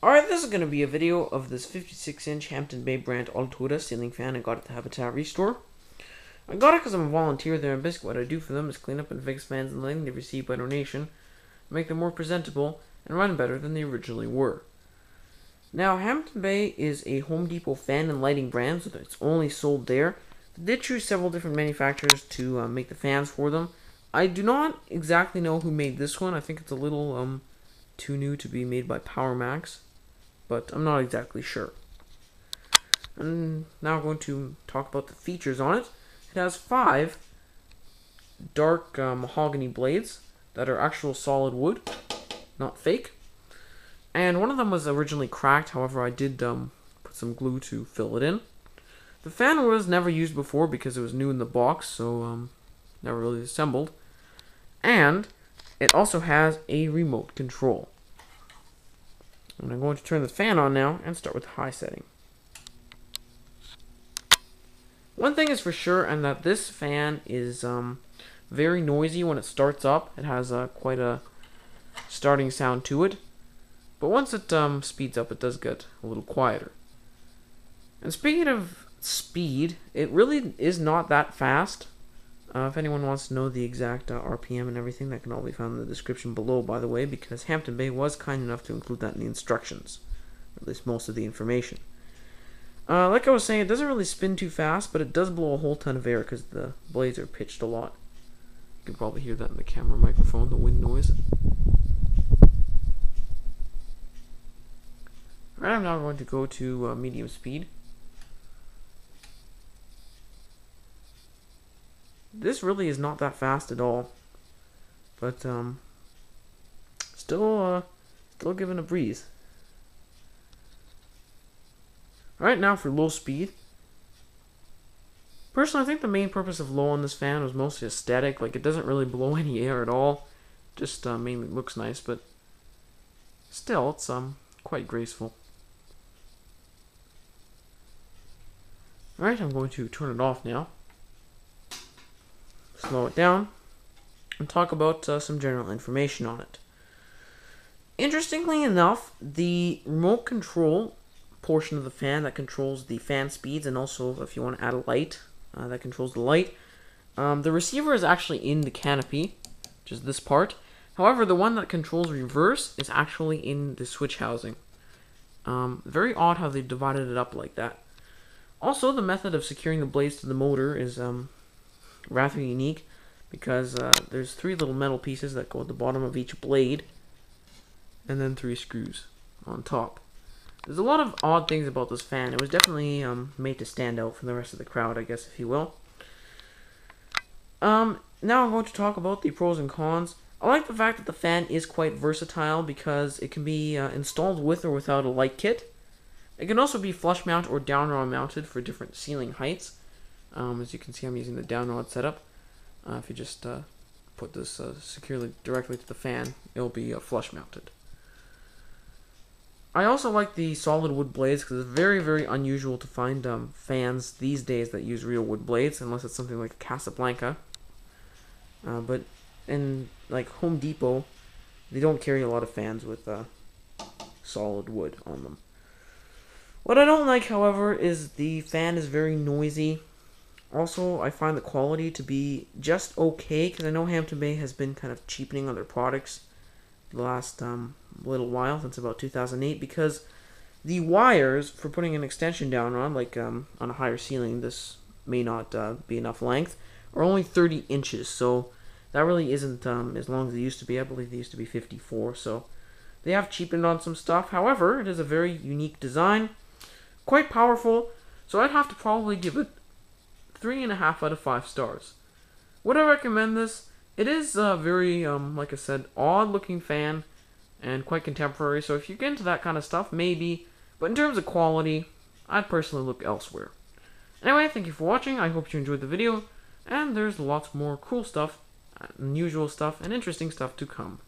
Alright, this is going to be a video of this 56-inch Hampton Bay brand Altura ceiling fan I got at the Habitat Restore. I got it because I'm a volunteer there, and basically what I do for them is clean up and fix fans and lighting they receive by donation, make them more presentable, and run better than they originally were. Now, Hampton Bay is a Home Depot fan and lighting brand, so that it's only sold there. They did choose several different manufacturers to make the fans for them. I do not exactly know who made this one. I think it's a little too new to be made by PowerMax, but I'm not exactly sure. And now I'm going to talk about the features on it. It has 5 dark mahogany blades that are actual solid wood, not fake. And one of them was originally cracked, however I did put some glue to fill it in. The fan was never used before because it was new in the box, so never really assembled. And it also has a remote control. And I'm going to turn the fan on now and start with high setting. One thing is for sure, and that this fan is very noisy when it starts up. It has quite a starting sound to it. But once it speeds up, it does get a little quieter. And speaking of speed, it really is not that fast. If anyone wants to know the exact RPM and everything, that can all be found in the description below, by the way, because Hampton Bay was kind enough to include that in the instructions, at least most of the information. Like I was saying, it doesn't really spin too fast, but it does blow a whole ton of air because the blades are pitched a lot. You can probably hear that in the camera microphone, the wind noise. Alright, I'm now going to go to medium speed. This really is not that fast at all, but still giving a breeze. Alright, now for low speed. Personally, I think the main purpose of low on this fan was mostly aesthetic. Like, it doesn't really blow any air at all. Just mainly looks nice, but still, it's quite graceful. Alright, I'm going to turn it off now. Slow it down, and talk about some general information on it. Interestingly enough, the remote control portion of the fan that controls the fan speeds, and also if you want to add a light that controls the light, the receiver is actually in the canopy, which is this part. However, the one that controls reverse is actually in the switch housing. Very odd how they divided it up like that. Also, the method of securing the blades to the motor is rather unique, because there's 3 little metal pieces that go at the bottom of each blade, and then 3 screws on top. There's a lot of odd things about this fan. It was definitely made to stand out from the rest of the crowd, I guess, if you will. Now I'm going to talk about the pros and cons. I like the fact that the fan is quite versatile because it can be installed with or without a light kit. It can also be flush mount or down rod mounted for different ceiling heights. As you can see, I'm using the down rod setup. If you just put this securely directly to the fan, it'll be flush mounted. I also like the solid wood blades because it's very, very unusual to find fans these days that use real wood blades, unless it's something like a Casablanca. But in like Home Depot, they don't carry a lot of fans with solid wood on them. What I don't like, however, is the fan is very noisy. Also, I find the quality to be just okay, because I know Hampton Bay has been kind of cheapening on their products the last little while, since about 2008, because the wires for putting an extension down on, like on a higher ceiling, this may not be enough length, are only 30 inches, so that really isn't as long as they used to be. I believe they used to be 54, so they have cheapened on some stuff. However, it is a very unique design, quite powerful, so I'd have to probably give it 3.5 out of 5 stars. Would I recommend this? It is a very, like I said, odd-looking fan and quite contemporary, so if you get into that kind of stuff, maybe. But in terms of quality, I'd personally look elsewhere. Anyway, thank you for watching. I hope you enjoyed the video, and there's lots more cool stuff, unusual stuff, and interesting stuff to come.